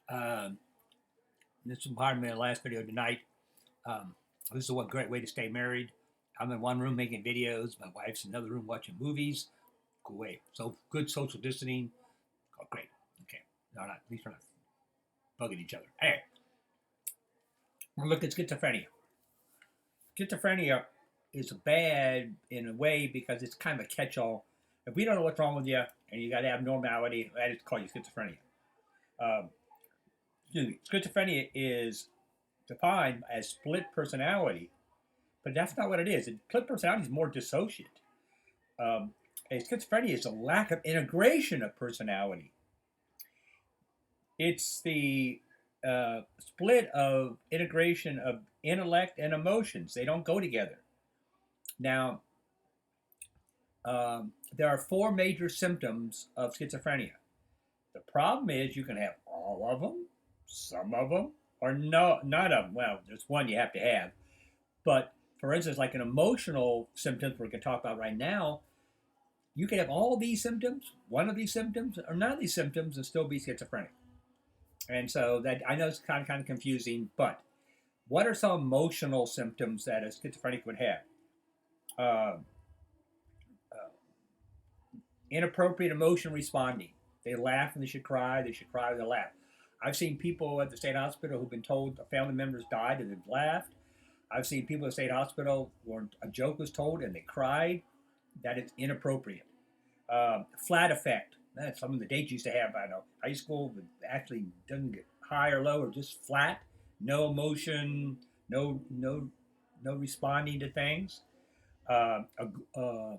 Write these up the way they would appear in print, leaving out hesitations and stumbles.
Um, this is part of my last video tonight. Um, this is one great way to stay married. I'm in one room making videos. My wife's in another room watching movies. Cool way. So good social distancing. Oh, great. Okay. No, not, at least we're not bugging each other. Anyway, we'll look at schizophrenia. Schizophrenia is bad in a way because it's kind of a catch-all. If we don't know what's wrong with you and you got abnormality, I just call you schizophrenia. Um, Schizophrenia is defined as split personality, but that's not what it is. Split personality is more dissociate. Um, Schizophrenia is a lack of integration of personality. It's the split of integration of intellect and emotions. They don't go together. Now, there are four major symptoms of schizophrenia. The problem is you can have all of them, some of them, or no, none of them. Well, there's one you have to have. But for instance, like an emotional symptoms we can talk about right now, you can have all these symptoms, one of these symptoms, or none of these symptoms, and still be schizophrenic. And so that I know it's kind of confusing, but what are some emotional symptoms that a schizophrenic would have? Uh, uh, Inappropriate emotion responding. They laugh when they should cry. They should cry when they laugh. I've seen people at the state hospital who've been told family members died and they've laughed. I've seen people at the state hospital where a joke was told and they cried. That is inappropriate. Flat effect. That's some of the dates used to have. I know high school actually doesn't get high or low or just flat. No emotion. No responding to things. Uh, uh,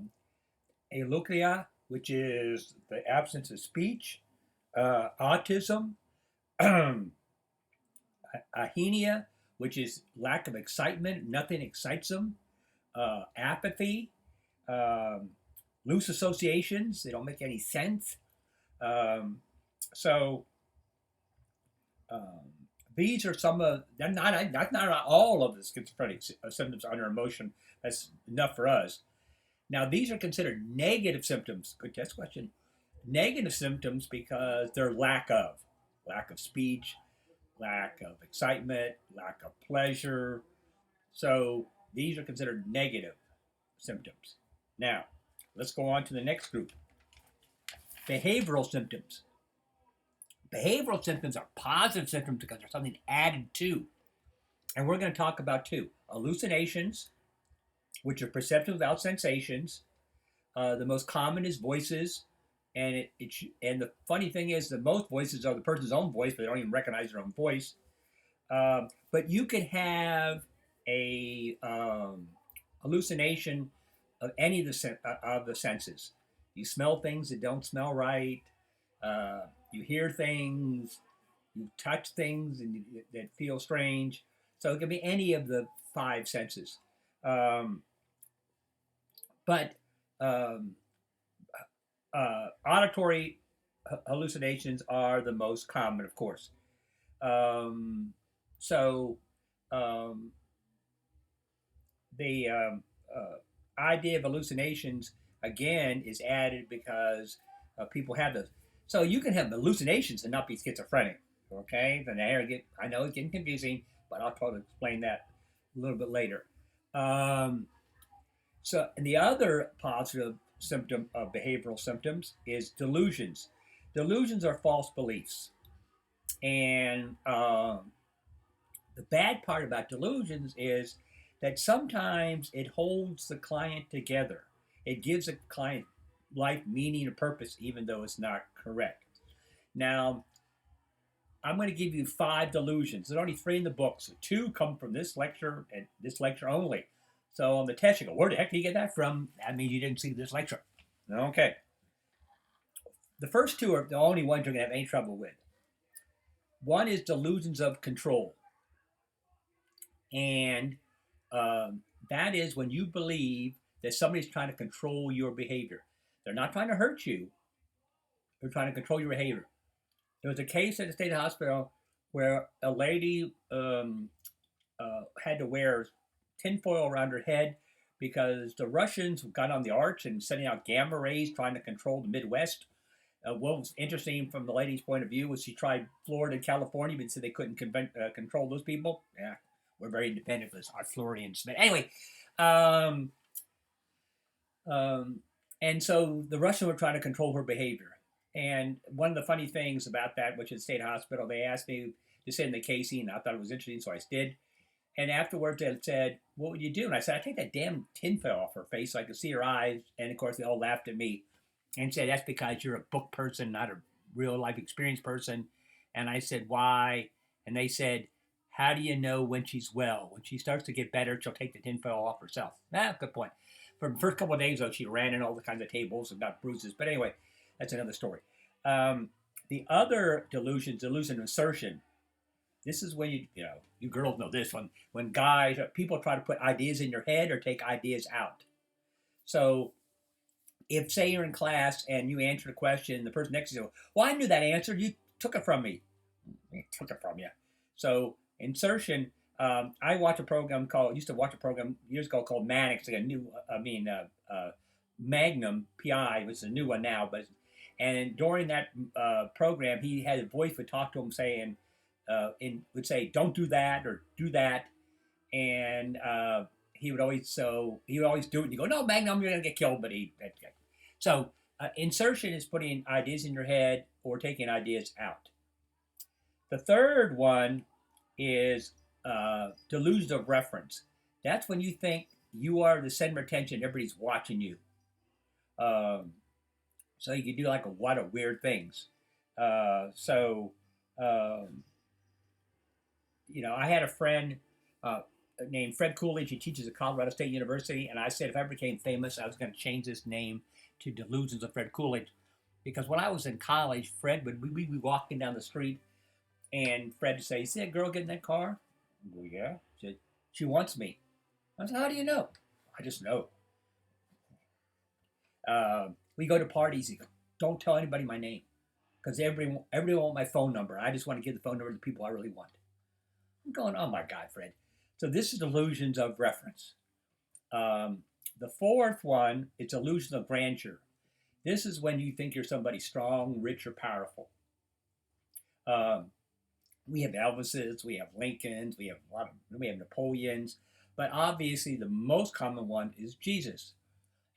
Alokia, which is the absence of speech. Autism. Ahenia, which is lack of excitement. Nothing excites them. Apathy. Um, Loose associations. They don't make any sense. Um, so um, these are some of that's not all of the schizophrenic symptoms under emotion. That's enough for us. Now these are considered negative symptoms. Good test question. Negative symptoms because they're lack of speech, lack of excitement, lack of pleasure. So these are considered negative symptoms. Now let's go on to the next group. Behavioral symptoms. Behavioral symptoms are positive symptoms because there's something added to. And we're going to talk about two hallucinations, which are perceptions without sensations. The most common is voices. And the funny thing is that most voices are the person's own voice, but they don't even recognize their own voice. But you can have a hallucination of any of the senses. You smell things that don't smell right. You hear things. You touch things that feel strange. So it can be any of the five senses. Um, but um, Auditory hallucinations are the most common, of course. Um, so um, the idea of hallucinations again is added because people have those. So you can have hallucinations and not be schizophrenic. Okay, then I know it's getting confusing, but I'll try to explain that a little bit later. Um, and the other positive symptom of behavioral symptoms is delusions. Delusions are false beliefs, and the bad part about delusions is that sometimes it holds the client together. It gives a client life meaning and purpose, even though it's not correct. Now, I'm going to give you five delusions. There's only three in the book, so two come from this lecture and this lecture only. So on the test, you go, where the heck did you get that from? That means you didn't see this lecture. Okay. The first two are the only ones you're going to have any trouble with. One is delusions of control. And that is when you believe that somebody's trying to control your behavior. They're not trying to hurt you. They're trying to control your behavior. There was a case at the state hospital where a lady had to wear tinfoil around her head because the Russians got on the arch and sending out gamma rays trying to control the Midwest. What was interesting from the lady's point of view was she tried Florida and California, but said they couldn't control those people. Yeah, we're very independent as our Floridians. But anyway, um, um, and so the Russians were trying to control her behavior. And one of the funny things about that, which is state hospital, they asked me to sit in the casing, and I thought it was interesting, so I did. And afterwards, they said, "What would you do?" And I said, "I take that damn tinfoil off her face so I could see her eyes." And of course, they all laughed at me and said, "That's because you're a book person, not a real life experience person." And I said, "Why?" And they said, "How do you know when she's well? When she starts to get better, she'll take the tinfoil off herself." Ah, good point. For the first couple of days, though, she ran in all the kinds of tables and got bruises. But anyway, that's another story. Um, the other delusion, delusion of insertion. This is when you girls know this one. When guys, people try to put ideas in your head or take ideas out. So if say you're in class and you answer a question, the person next to you, "Well, I knew that answer. You took it from me." I took it from you. So insertion. I watch a program used to watch a program years ago called Mannix, like a new, Magnum PI, which is a new one now, but and during that program, he had a voice would talk to him saying, would say, "Don't do that" or "Do that," and he would always do it. And you go, "No, Magnum, you're gonna get killed," but he. So insertion is putting ideas in your head or taking ideas out. The third one is delusion of reference. That's when you think you are the center of attention, everybody's watching you. Um, so you can do like a lot of weird things. So um, I had a friend uh, named Fred Coolidge. He teaches at Colorado State University, and I said if I became famous, I was going to change this name to Delusions of Fred Coolidge, because when I was in college, Fred we'd be walking down the street, and Fred would say, "You see that girl get in that car?" I go, "Yeah." She said, "She wants me." I said, "How do you know?" "I just know." We go to parties. He goes, "Don't tell anybody my name, because everybody want my phone number. I just want to give the phone number to the people I really want." I'm going, "Oh my God, Fred." So this is delusions of reference. Um, the fourth one, it's illusion of grandeur. This is when you think you're somebody strong, rich, or powerful. Um, we have Elvises, we have Lincolns, we have Napoleons, but obviously the most common one is Jesus.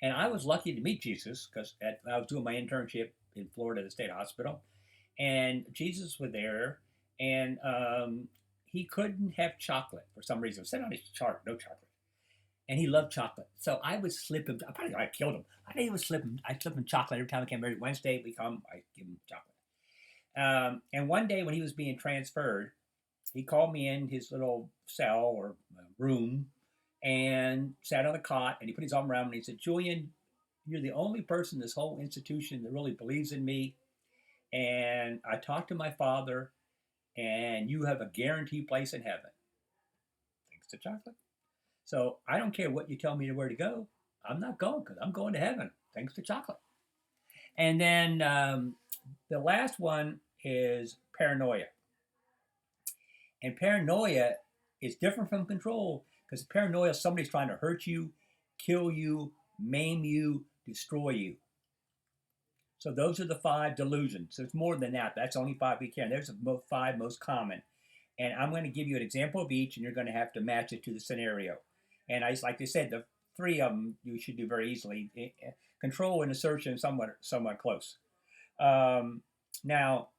And I was lucky to meet Jesus because I was doing my internship in Florida at the state hospital, and Jesus was there, and he couldn't have chocolate for some reason. It said on his chart, no chocolate, and he loved chocolate. So I would slip him. I killed him. I didn't even slip him. I slip him chocolate every time I came. Every Wednesday we come, I give him chocolate. And one day when he was being transferred, he called me in his little cell or room and sat on the cot, and he put his arm around me and he said, "Julian, you're the only person in this whole institution that really believes in me. And I talked to my father, and you have a guaranteed place in heaven." Thanks to chocolate. So I don't care what you tell me where to go. I'm not going because I'm going to heaven thanks to chocolate. And then the last one is paranoia. And paranoia is different from control because paranoia, somebody's trying to hurt you, kill you, maim you, destroy you. So those are the five delusions. There's more than that. That's only five we can. There's the five most common. And I'm going to give you an example of each, and you're going to have to match it to the scenario. And like I said, the three of them you should do very easily. Control and assertion somewhat close. Now,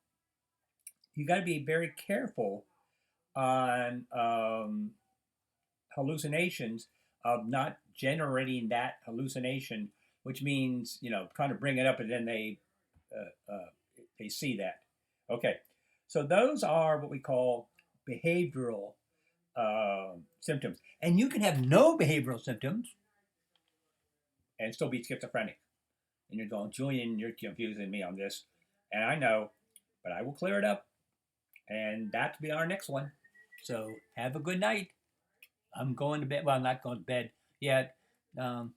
you got to be very careful on hallucinations of not generating that hallucination, which means kind of bring it up and then they see that. Okay, so those are what we call behavioral symptoms, and you can have no behavioral symptoms and still be schizophrenic. And you're going, "Julian, you're confusing me on this," and I know, but I will clear it up, and that'll be our next one. So have a good night. I'm going to bed. Well, I'm not going to bed yet. I'll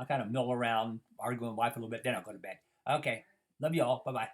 kind of mill around, argue with my wife a little bit, then I'll go to bed. Okay. Love you all. Bye-bye.